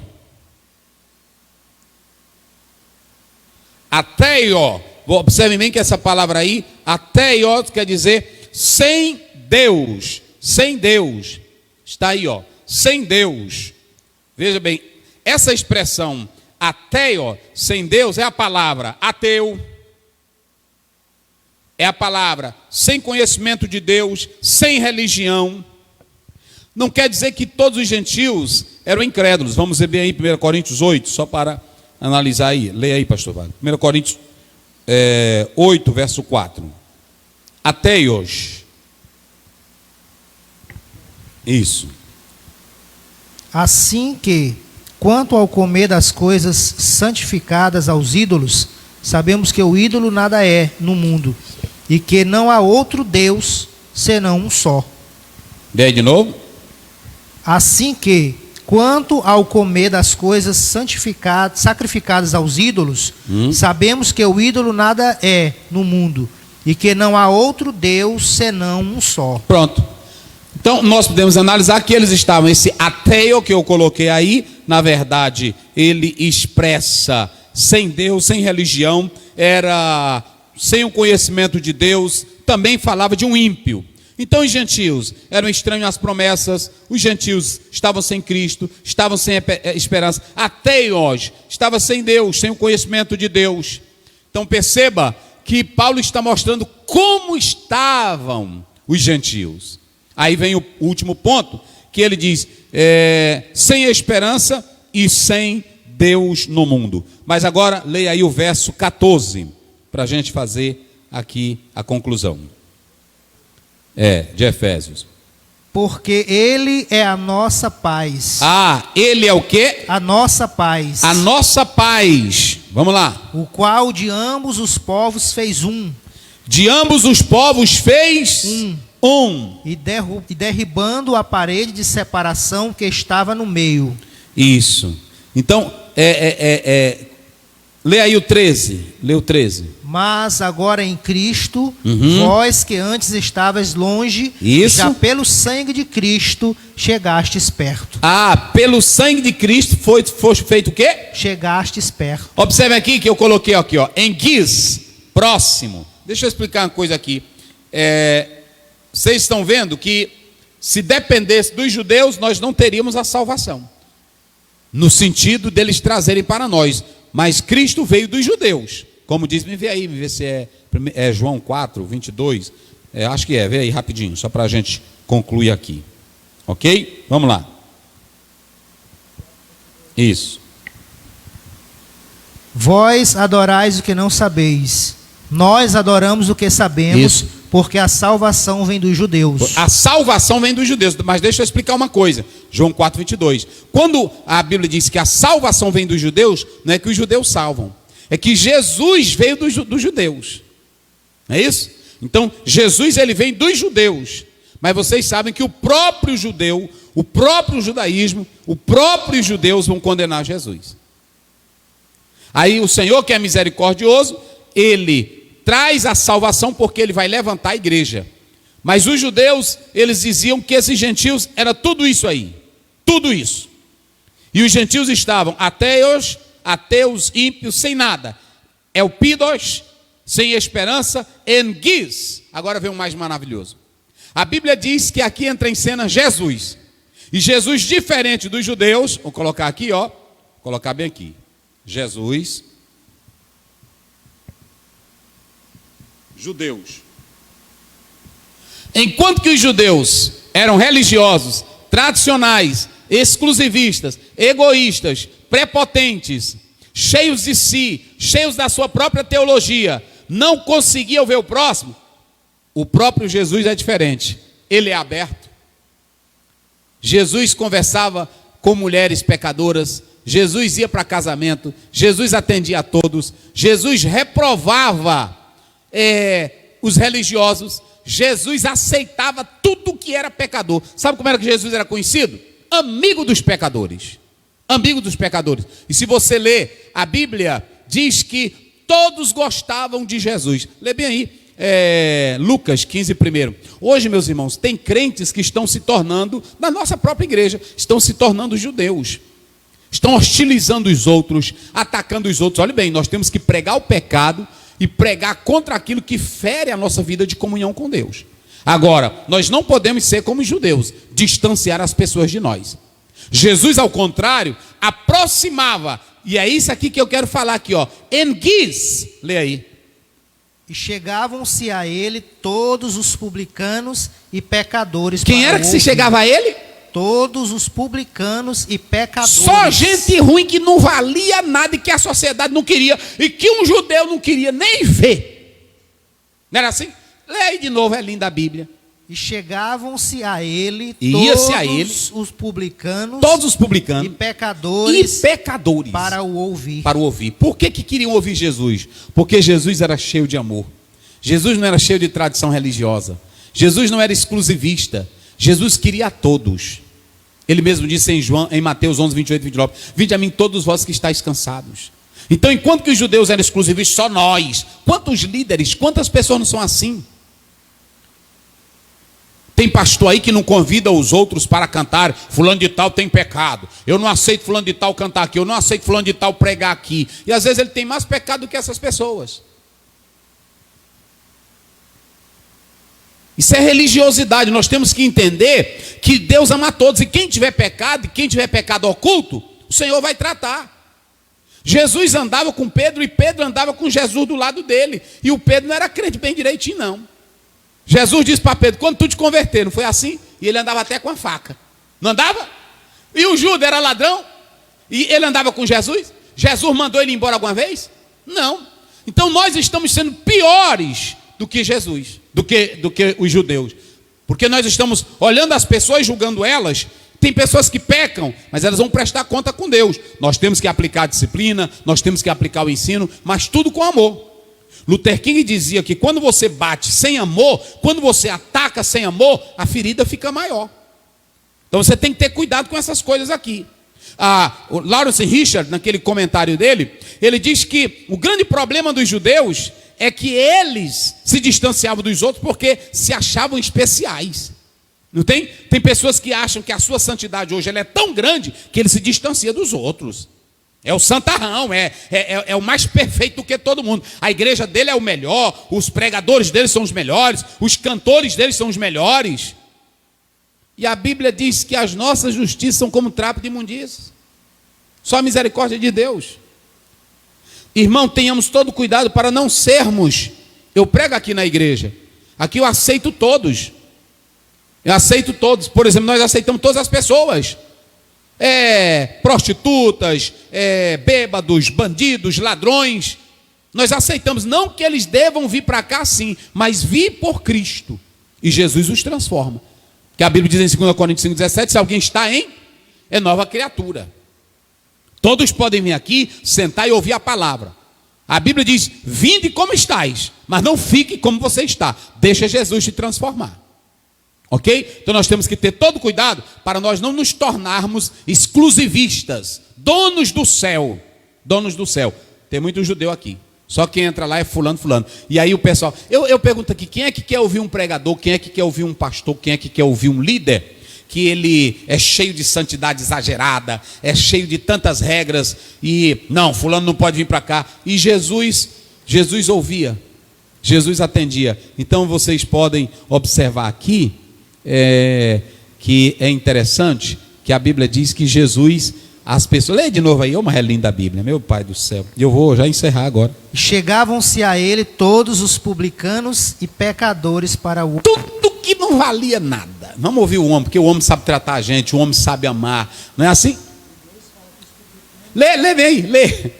Ateio. Observe bem que essa palavra aí, ateio, quer dizer sem Deus. Sem Deus. Está aí, ó. Sem Deus. Veja bem, essa expressão ateu, sem Deus, é a palavra ateu, é a palavra sem conhecimento de Deus, sem religião. Não quer dizer que todos os gentios eram incrédulos. Vamos ver aí 1 Coríntios 8, só para analisar aí. Leia aí, pastor Wagner. 1 Coríntios 8, verso 4. Ateios. Isso. Assim que, quanto ao comer das coisas santificadas aos ídolos, sabemos que o ídolo nada é no mundo, e que não há outro Deus, senão um só. Leia de novo. Assim que, quanto ao comer das coisas sacrificadas aos ídolos, sabemos que o ídolo nada é no mundo, e que não há outro Deus, senão um só. Pronto. Então, nós podemos analisar que eles estavam, esse ateu que eu coloquei aí, na verdade, ele expressa sem Deus, sem religião, era sem o conhecimento de Deus, também falava de um ímpio. Então, os gentios eram estranhos às promessas, os gentios estavam sem Cristo, estavam sem esperança. Ateios estava sem Deus, sem o conhecimento de Deus. Então, perceba que Paulo está mostrando como estavam os gentios. Aí vem o último ponto, que ele diz, sem esperança e sem Deus no mundo. Mas agora, leia aí o verso 14, para a gente fazer aqui a conclusão. De Efésios. Porque ele é a nossa paz. Ele é o quê? A nossa paz. A nossa paz. Vamos lá. O qual de ambos os povos fez um. De ambos os povos fez um. E derribando a parede de separação que estava no meio. Isso. Então, Lê aí o 13. Lê o 13. Mas agora em Cristo, vós que antes estavais longe, Isso. já pelo sangue de Cristo chegastes perto. Ah, pelo sangue de Cristo foi feito o quê? Chegastes perto. Observe aqui que eu coloquei aqui, ó, em guis, próximo. Deixa eu explicar uma coisa aqui. Vocês estão vendo que se dependesse dos judeus, nós não teríamos a salvação. No sentido deles trazerem para nós. Mas Cristo veio dos judeus. Como diz, me vê aí, me vê se é João 4, 22. Acho que vê aí rapidinho, só para a gente concluir aqui. Ok? Vamos lá. Isso. Vós adorais o que não sabeis. Nós adoramos o que sabemos. Isso. Porque a salvação vem dos judeus. A salvação vem dos judeus. Mas deixa eu explicar uma coisa. João 4, 22. Quando a Bíblia diz que a salvação vem dos judeus, não é que os judeus salvam. É que Jesus veio dos judeus. Não é isso? Então, Jesus ele vem dos judeus. Mas vocês sabem que o próprio judeu, o próprio judaísmo, os próprios judeus vão condenar Jesus. Aí o Senhor, que é misericordioso, ele traz a salvação porque ele vai levantar a igreja. Mas os judeus, eles diziam que esses gentios era tudo isso aí. Tudo isso. E os gentios estavam ateus, ímpios, sem nada. Elpidos, sem esperança, engis. Agora vem o mais maravilhoso. A Bíblia diz que aqui entra em cena Jesus. E Jesus, diferente dos judeus, vou colocar aqui, ó. Vou colocar bem aqui. Jesus. Judeus. Enquanto que os judeus eram religiosos, tradicionais, exclusivistas, egoístas, prepotentes, cheios de si, cheios da sua própria teologia, não conseguiam ver o próximo, o próprio Jesus é diferente. Ele é aberto. Jesus conversava com mulheres pecadoras, Jesus ia para casamento, Jesus atendia a todos, Jesus reprovava os religiosos, Jesus aceitava tudo que era pecador. Sabe como era que Jesus era conhecido? Amigo dos pecadores. Amigo dos pecadores. E se você ler, a Bíblia diz que todos gostavam de Jesus. Lê bem aí, Lucas 15 primeiro. Hoje, meus irmãos, tem crentes que estão se tornando, na nossa própria igreja, estão se tornando judeus. Estão hostilizando os outros, atacando os outros. Olha bem, nós temos que pregar o pecado e pregar contra aquilo que fere a nossa vida de comunhão com Deus. Agora, nós não podemos ser como os judeus, distanciar as pessoas de nós. Jesus, ao contrário, aproximava. E é isso aqui que eu quero falar aqui, ó. Engis, lê aí. E chegavam-se a ele todos os publicanos e pecadores. Quem era que se chegava a ele? Todos os publicanos e pecadores. Só gente ruim que não valia nada e que a sociedade não queria e que um judeu não queria nem ver. Não era assim? Lê aí de novo, é linda a Bíblia. E chegavam-se a ele os publicanos, todos os publicanos e pecadores para o ouvir. Para o ouvir. Por que queriam ouvir Jesus? Porque Jesus era cheio de amor. Jesus não era cheio de tradição religiosa. Jesus não era exclusivista. Jesus queria a todos. Ele mesmo disse em Mateus 11, 28 e 29, vinde a mim todos vós que estáis cansados. Então, enquanto que os judeus eram exclusivistas, só nós. Quantos líderes, quantas pessoas não são assim? Tem pastor aí que não convida os outros para cantar, fulano de tal tem pecado, eu não aceito fulano de tal cantar aqui, eu não aceito fulano de tal pregar aqui. E às vezes ele tem mais pecado do que essas pessoas. Isso é religiosidade. Nós temos que entender que Deus ama a todos. E quem tiver pecado, e quem tiver pecado oculto, o Senhor vai tratar. Jesus andava com Pedro e Pedro andava com Jesus do lado dele. E o Pedro não era crente bem direitinho, não. Jesus disse para Pedro, quando tu te converter, não foi assim? E ele andava até com a faca. Não andava? E o Judas era ladrão? E ele andava com Jesus? Jesus mandou ele embora alguma vez? Não. Então nós estamos sendo piores do que Jesus, do que os judeus. Porque nós estamos olhando as pessoas, julgando elas. Tem pessoas que pecam, mas elas vão prestar conta com Deus. Nós temos que aplicar a disciplina, nós temos que aplicar o ensino, mas tudo com amor. Luther King dizia que quando você bate sem amor, quando você ataca sem amor, a ferida fica maior. Então você tem que ter cuidado com essas coisas aqui. O Lawrence Richard, naquele comentário dele, ele diz que o grande problema dos judeus é que eles se distanciavam dos outros porque se achavam especiais. Não tem? Tem pessoas que acham que a sua santidade hoje ela é tão grande que ele se distancia dos outros. É o santarrão, é o mais perfeito do que todo mundo. A igreja dele é o melhor, os pregadores dele são os melhores, os cantores dele são os melhores. E a Bíblia diz que as nossas justiças são como trapo de imundícia. Só a misericórdia de Deus. Irmão, tenhamos todo cuidado para não sermos. Eu prego aqui na igreja. Aqui eu aceito todos. Eu aceito todos. Por exemplo, nós aceitamos todas as pessoas. Prostitutas, bêbados, bandidos, ladrões. Nós aceitamos. Não que eles devam vir para cá sim, mas vir por Cristo. E Jesus os transforma. Que a Bíblia diz em 2 Coríntios 5,17, se alguém está é nova criatura. Todos podem vir aqui, sentar e ouvir a palavra. A Bíblia diz, vinde como estáis, mas não fique como você está. Deixa Jesus te transformar. Ok? Então nós temos que ter todo cuidado para nós não nos tornarmos exclusivistas, donos do céu. Donos do céu. Tem muito judeu aqui. Só quem entra lá é fulano. E aí o pessoal... Eu pergunto aqui, quem é que quer ouvir um pregador? Quem é que quer ouvir um pastor? Quem é que quer ouvir um líder? Que ele é cheio de santidade exagerada, é cheio de tantas regras, e não, fulano não pode vir para cá. E Jesus ouvia, Jesus atendia. Então vocês podem observar aqui, que é interessante, que a Bíblia diz que Jesus, as pessoas, lê de novo aí, uma linda Bíblia, meu Pai do céu, eu vou já encerrar agora. Chegavam-se a ele todos os publicanos e pecadores para o... Tudo que não valia nada. Vamos ouvir o homem, porque o homem sabe tratar a gente, o homem sabe amar. Não é assim? Lê.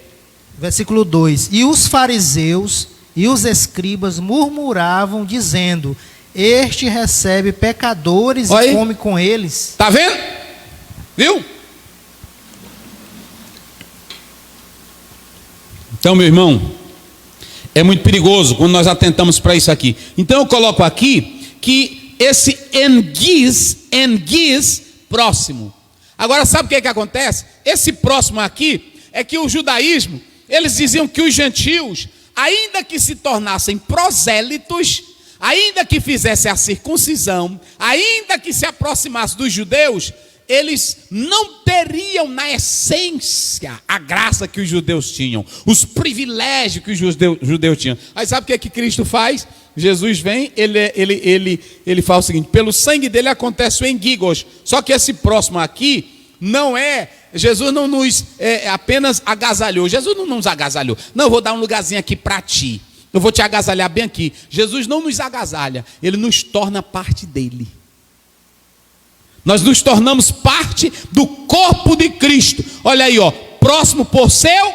Versículo 2. E os fariseus e os escribas murmuravam, dizendo, este recebe pecadores e come com eles. Está vendo? Viu? Então, meu irmão, é muito perigoso quando nós atentamos para isso aqui. Então eu coloco aqui que esse enguiz próximo. Agora sabe o que acontece? Esse próximo aqui é que o judaísmo, eles diziam que os gentios, ainda que se tornassem prosélitos, ainda que fizessem a circuncisão, ainda que se aproximassem dos judeus, eles não teriam na essência a graça que os judeus tinham, os privilégios que os judeus tinham. Aí sabe o que Cristo faz? Jesus vem, ele fala o seguinte, pelo sangue dele acontece o enguigos. Só que esse próximo aqui não é, Jesus não nos apenas agasalhou. Jesus não nos agasalhou. Não, eu vou dar um lugarzinho aqui para ti. Eu vou te agasalhar bem aqui. Jesus não nos agasalha, ele nos torna parte dele. Nós nos tornamos parte do corpo de Cristo. Olha aí, próximo por seu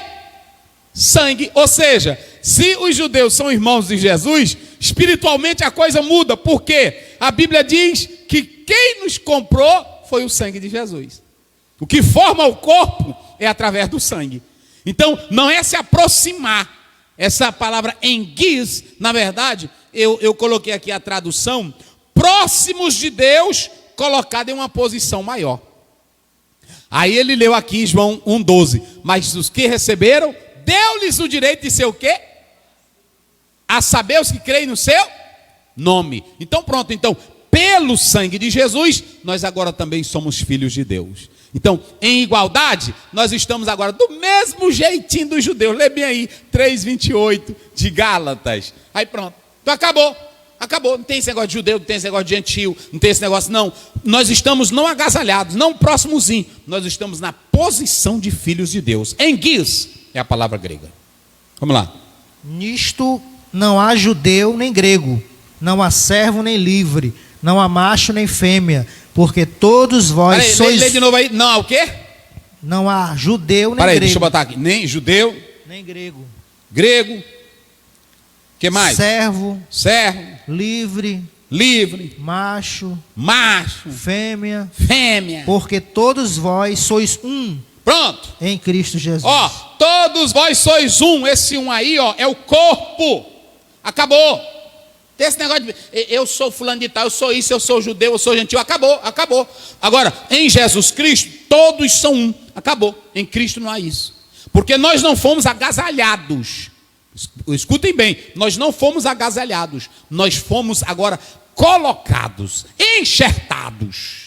sangue. Ou seja, se os judeus são irmãos de Jesus, espiritualmente a coisa muda. Por quê? A Bíblia diz que quem nos comprou foi o sangue de Jesus. O que forma o corpo é através do sangue. Então, não é se aproximar. Essa palavra enguiz, na verdade, eu coloquei aqui a tradução, próximos de Deus, colocado em uma posição maior. Aí ele leu aqui João 1,12. Mas os que receberam, deu-lhes o direito de ser o quê? A saber os que creem no seu nome. Então pronto, pelo sangue de Jesus, nós agora também somos filhos de Deus. Então, em igualdade, nós estamos agora do mesmo jeitinho dos judeus. Lê bem aí, 3,28 de Gálatas. Aí pronto, então acabou. Não tem esse negócio de judeu, não tem esse negócio de gentio, não tem esse negócio, não. Nós estamos não agasalhados, não próximozinho. Nós estamos na posição de filhos de Deus. Enguiz é a palavra grega. Vamos lá. Nisto não há judeu nem grego, não há servo nem livre, não há macho nem fêmea, porque todos vós sois... Lê de novo aí. Não há o quê? Não há judeu nem grego. Deixa eu botar aqui. Nem judeu. Nem grego. Grego. Que mais? Servo. Livre. Macho. Fêmea. Porque todos vós sois um. Pronto. Em Cristo Jesus. Todos vós sois um. Esse um aí, é o corpo. Acabou. Tem esse negócio de eu sou fulano de tal, eu sou isso, eu sou judeu, eu sou gentil. Acabou. Agora, em Jesus Cristo, todos são um. Acabou. Em Cristo não há isso. Porque nós não fomos agasalhados. Escutem bem, nós não fomos agasalhados. Nós fomos agora colocados, enxertados.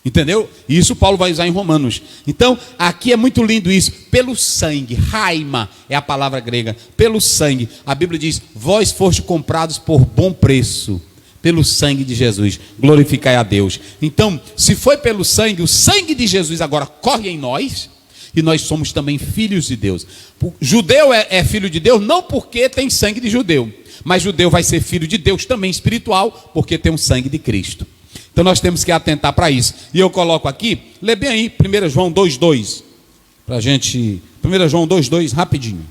Entendeu? E isso Paulo vai usar em Romanos. Então, aqui é muito lindo isso. Pelo sangue, raima é a palavra grega. Pelo sangue, a Bíblia diz: vós foste comprados por bom preço, pelo sangue de Jesus. Glorificai a Deus. Então, se foi pelo sangue, o sangue de Jesus agora corre em nós, e nós somos também filhos de Deus. O judeu é filho de Deus não porque tem sangue de judeu, mas judeu vai ser filho de Deus também espiritual, porque tem o sangue de Cristo. Então nós temos que atentar para isso. E eu coloco aqui, lê bem aí, 1 João 2,2. Para a gente, 1 João 2,2, rapidinho.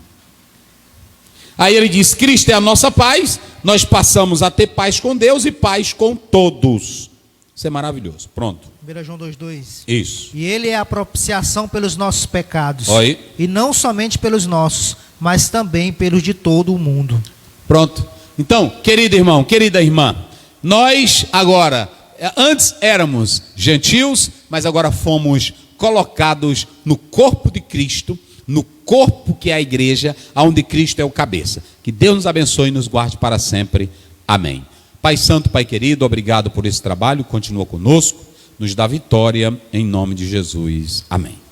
Aí ele diz: Cristo é a nossa paz, nós passamos a ter paz com Deus e paz com todos. Isso é maravilhoso. Pronto. 1 João 2,2. Isso. E ele é a propiciação pelos nossos pecados. Oi. E não somente pelos nossos, mas também pelos de todo o mundo. Pronto. Então, querido irmão, querida irmã, nós agora, antes éramos gentios, mas agora fomos colocados no corpo de Cristo, no corpo que é a igreja, onde Cristo é o cabeça. Que Deus nos abençoe e nos guarde para sempre. Amém. Pai Santo, Pai querido, obrigado por esse trabalho. Continua conosco, nos dá vitória em nome de Jesus. Amém.